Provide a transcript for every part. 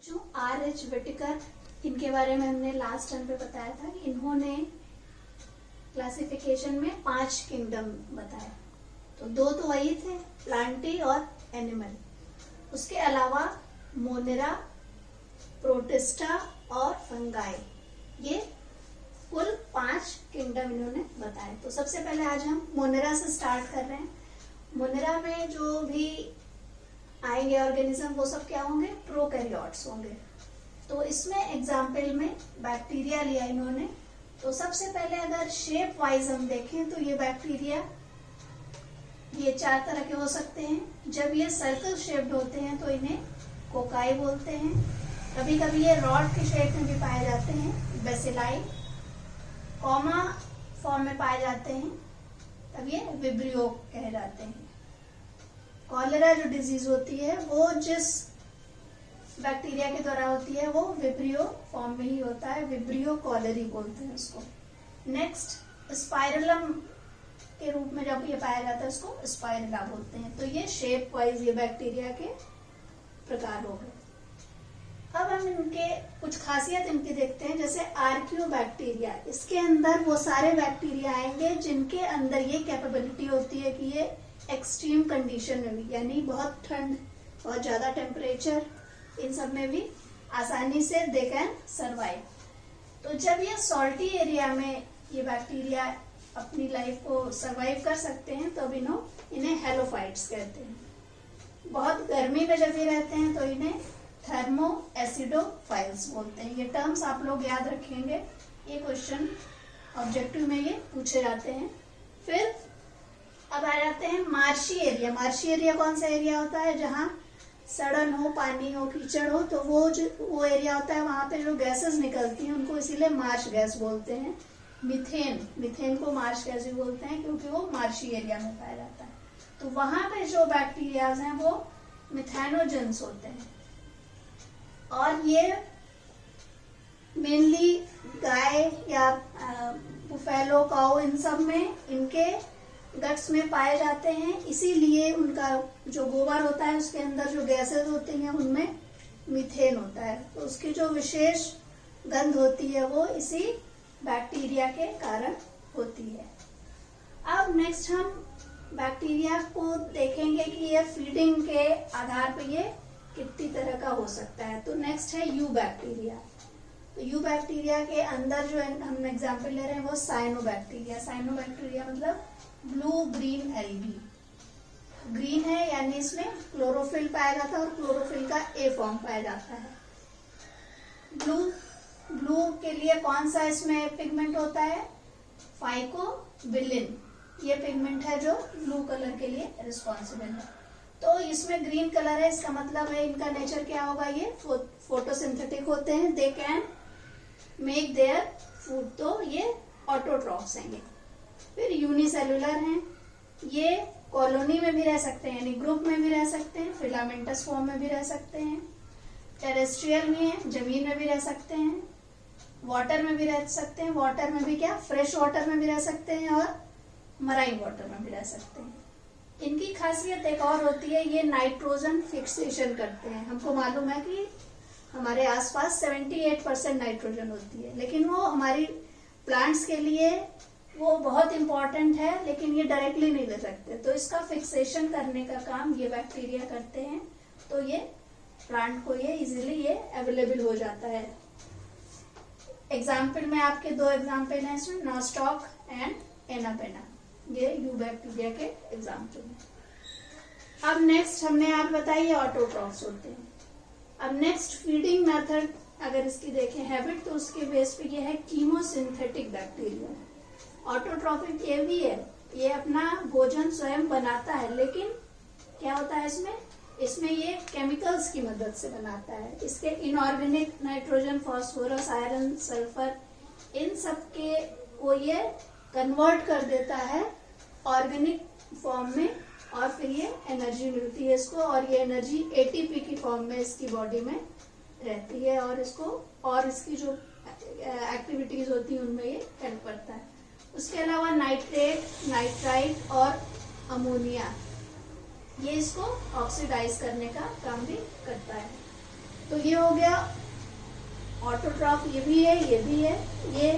जो R.H. Whittaker, इनके बारे में हमने लास्ट टाइम पे बताया था कि इन्होंने क्लासिफिकेशन में 5 किंगडम बताया। तो 2 तो वही थे, प्लांटी और एनिमल। उसके अलावा मोनेरा, प्रोटिस्टा और फंगाई, ये कुल 5 किंगडम इन्होंने बताए। तो सबसे पहले आज हम मोनेरा से स्टार्ट कर रहे हैं। मोनेरा में जो भी आएंगे ऑर्गेनिज्म वो सब क्या होंगे, प्रोकैरियोट्स होंगे। तो इसमें एग्जाम्पल में बैक्टीरिया लिया इन्होंने। तो सबसे पहले अगर शेप वाइज हम देखें तो ये बैक्टीरिया ये 4 तरह के हो सकते हैं। जब ये सर्कल शेप्ड होते हैं तो इन्हें कोकाई बोलते हैं। कभी कभी ये रॉड के शेप में भी पाए जाते हैं, बेसिलाई। कॉमा फॉर्म में पाए जाते हैं तब ये विब्रियो कहे जाते हैं। कॉलेरा जो डिजीज होती है वो जिस बैक्टीरिया के द्वारा होती है वो विब्रियो फॉर्म में ही होता है, विब्रियो कॉलेरी बोलते हैं उसको। नेक्स्ट स्पाइरलम के रूप में जब ये पाया जाता है उसको स्पाइरला बोलते हैं। तो ये शेप वाइज ये बैक्टीरिया के प्रकार हो गए। अब हम इनके कुछ खासियत इनकी देखते हैं। जैसे आर्कियो बैक्टीरिया, इसके अंदर वो सारे बैक्टीरिया आएंगे जिनके अंदर ये कैपेबिलिटी होती है कि ये एक्सट्रीम कंडीशन में भी, यानी बहुत ठंड, बहुत ज्यादा टेम्परेचर, इन सब में भी आसानी से दे कैन सर्वाइव। तो जब ये सॉल्टी एरिया में ये बैक्टीरिया अपनी लाइफ को सर्वाइव कर सकते हैं तो इन्हें हेलोफाइट्स कहते हैं। बहुत गर्मी में जब ये रहते हैं तो इन्हें थर्मो एसिडोफाइल्स बोलते हैं। ये टर्म्स आप लोग याद रखेंगे, ये क्वेश्चन ऑब्जेक्टिव में ये पूछे जाते हैं। फिर अब आ जाते हैं मार्शी एरिया। मार्शी एरिया कौन सा एरिया होता है, जहाँ सड़न हो, पानी हो, कीचड़ हो, तो वो एरिया होता है। वहां पे जो गैसेस निकलती हैं उनको इसीलिए मार्श गैस बोलते हैं। मीथेन को मार्श गैस भी बोलते हैं क्योंकि वो मार्शी एरिया में पाया जाता है। तो वहां पे जो बैक्टीरियाज हैं वो मिथेनोजेंस होते हैं। और ये मेनली गाय या बुफेलो, काऊ, इन सब में इनके गट्स में पाए जाते हैं। इसीलिए उनका जो गोबर होता है उसके अंदर जो गैसेस होती हैं उनमें मीथेन होता है। तो उसकी जो विशेष गंध होती है वो इसी बैक्टीरिया के कारण होती है। अब नेक्स्ट हम बैक्टीरिया को देखेंगे कि ये फीडिंग के आधार पर ये कितनी तरह का हो सकता है। तो नेक्स्ट है यू बैक्टीरिया। तो यू बैक्टीरिया के अंदर जो हम एग्जाम्पल ले रहे हैं वो साइनोबैक्टीरिया। साइनोबैक्टीरिया मतलब ब्लू ग्रीन एल्गी। ग्रीन है यानी इसमें क्लोरोफिल पाया जाता है और क्लोरोफिल का ए फॉर्म पाया जाता है। ब्लू के लिए कौन सा इसमें पिगमेंट होता है, फाइकोबिलिन। ये पिगमेंट है जो ब्लू कलर के लिए रिस्पॉन्सिबल है। तो इसमें ग्रीन कलर है, इसका मतलब है इनका नेचर क्या होगा, ये फोटोसिंथेटिक होते हैं। They can make their food, तो ये ऑटोट्रॉफ्स हैं। फिर यूनिसेलुलर हैं, ये कॉलोनी में भी रह सकते हैं यानी ग्रुप में भी रह सकते हैं, फिलामेंटस फॉर्म में भी रह सकते हैं। टेरेस्ट्रियल भी हैं, जमीन में भी रह सकते हैं, वाटर में भी रह सकते हैं। वाटर में भी क्या, फ्रेश वाटर में भी रह सकते हैं और मराइन वाटर में भी रह सकते हैं। इनकी खासियत एक और होती है, ये नाइट्रोजन फिक्सेशन करते हैं। हमको मालूम है कि हमारे आसपास 78% नाइट्रोजन होती है, लेकिन वो हमारी प्लांट्स के लिए वो बहुत इंपॉर्टेंट है, लेकिन ये डायरेक्टली नहीं ले सकते। तो इसका फिक्सेशन करने का काम ये बैक्टीरिया करते हैं। तो ये प्लांट को ये इजीली ये अवेलेबल हो जाता है। एग्जाम्पल में आपके 2 एग्जाम्पल हैं इसमें, नॉस्टॉक एंड एनापेना। ये यू बैक्टीरिया के एग्जाम्पल हैं। अब नेक्स्ट हमने आप बताइए ऑटोट्रॉफ्स होते हैं। अब नेक्स्ट फीडिंग मेथड अगर इसकी देखें हैबिट, तो उसके बेस पे ये है कीमोसिंथेटिक बैक्टीरिया। ऑटोट्रॉफिक ये भी है, ये अपना भोजन स्वयं बनाता है, लेकिन क्या होता है इसमें ये केमिकल्स की मदद से बनाता है। इसके inorganic nitrogen, phosphorus, iron, sulphur, इन सब के को ये कन्वर्ट कर देता है ऑर्गेनिक फॉर्म में और फिर ये एनर्जी मिलती है इसको, और ये एनर्जी एटीपी की फॉर्म में इसकी बॉडी में रहती है और इसकी जो एक्टिविटीज होती है उनमें ये हेल्प करता है। उसके अलावा नाइट्रेट, नाइट्राइट और अमोनिया, ये इसको ऑक्सीडाइज करने का काम भी करता है। तो ये हो गया ऑटोट्रॉफ, ये भी है, ये भी है। ये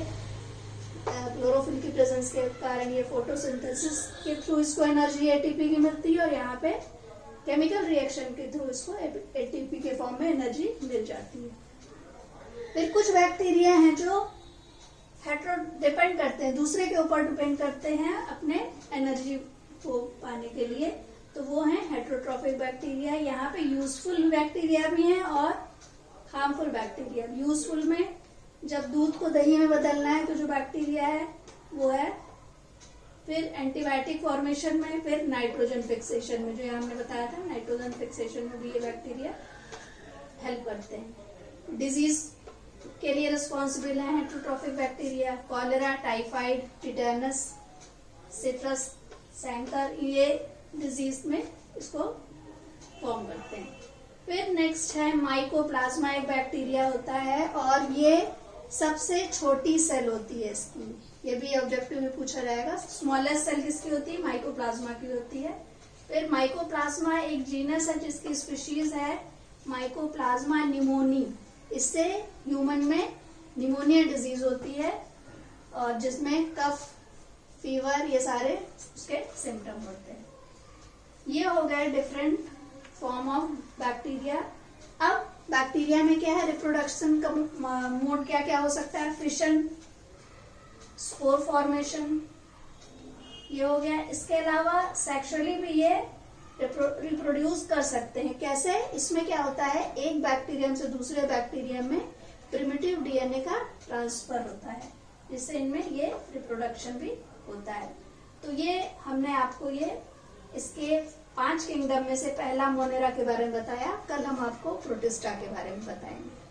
क्लोरोफिल की प्रेजेंस के कारण ये फोटोसिंथेसिस के थ्रू इसको एनर्जी एटीपी की मिलती है, और यहाँ पे केमिकल रिएक्शन के थ्रू इसको एटीपी के फॉर्म में एनर्जी मिल जाती है। फिर कुछ बैक्टीरिया हैं जो हेट्रो डिपेंड करते हैं, दूसरे के ऊपर डिपेंड करते हैं अपने एनर्जी को पाने के लिए, तो वो हैं हेट्रोट्रॉफिक बैक्टीरिया। यहाँ पे यूजफुल बैक्टीरिया भी हैं और हार्मफुल बैक्टीरिया। यूजफुल में जब दूध को दही में बदलना है तो जो बैक्टीरिया है वो है, फिर एंटीबायोटिक फॉर्मेशन में, फिर नाइट्रोजन फिक्सेशन में, जो हमने बताया था नाइट्रोजन फिक्सेशन में भी ये बैक्टीरिया हेल्प करते हैं। डिजीज के लिए रिस्पॉन्सिबल है heterotrophic bacteria, cholera, typhoid, tetanus, citrus canker, ये डिजीज में इसको फॉर्म करते हैं। फिर नेक्स्ट है माइकोप्लाज्मा, एक बैक्टीरिया होता है और ये सबसे छोटी सेल होती है इसकी, ये भी ऑब्जेक्टिव में पूछा जाएगा। स्मॉलेस्ट सेल किसकी होती है? माइकोप्लाज्मा की होती है। फिर माइकोप्लाज्मा एक जीनस है जिसकी स्पीशीज है माइकोप्लाज्मा निमोनी। इससे ह्यूमन में निमोनिया डिजीज होती है और जिसमें कफ, फीवर, ये सारे उसके सिम्टम होते हैं। ये हो गए डिफरेंट फॉर्म ऑफ बैक्टीरिया। अब बैक्टीरिया में क्या है, रिप्रोडक्शन का मोड क्या क्या हो सकता है? फिशन, स्पोर फॉर्मेशन, ये हो गया। इसके अलावा सेक्सुअली भी ये रिप्रोड्यूस कर सकते हैं। कैसे? इसमें क्या होता है, एक बैक्टीरियम से दूसरे बैक्टीरियम में प्रिमिटिव डीएनए का ट्रांसफर होता है, जिससे इनमें ये रिप्रोडक्शन भी होता है। तो ये हमने आपको ये इसके 5 किंगडम में से पहला मोनेरा के बारे में बताया। कल हम आपको प्रोटिस्टा के बारे में बताएंगे।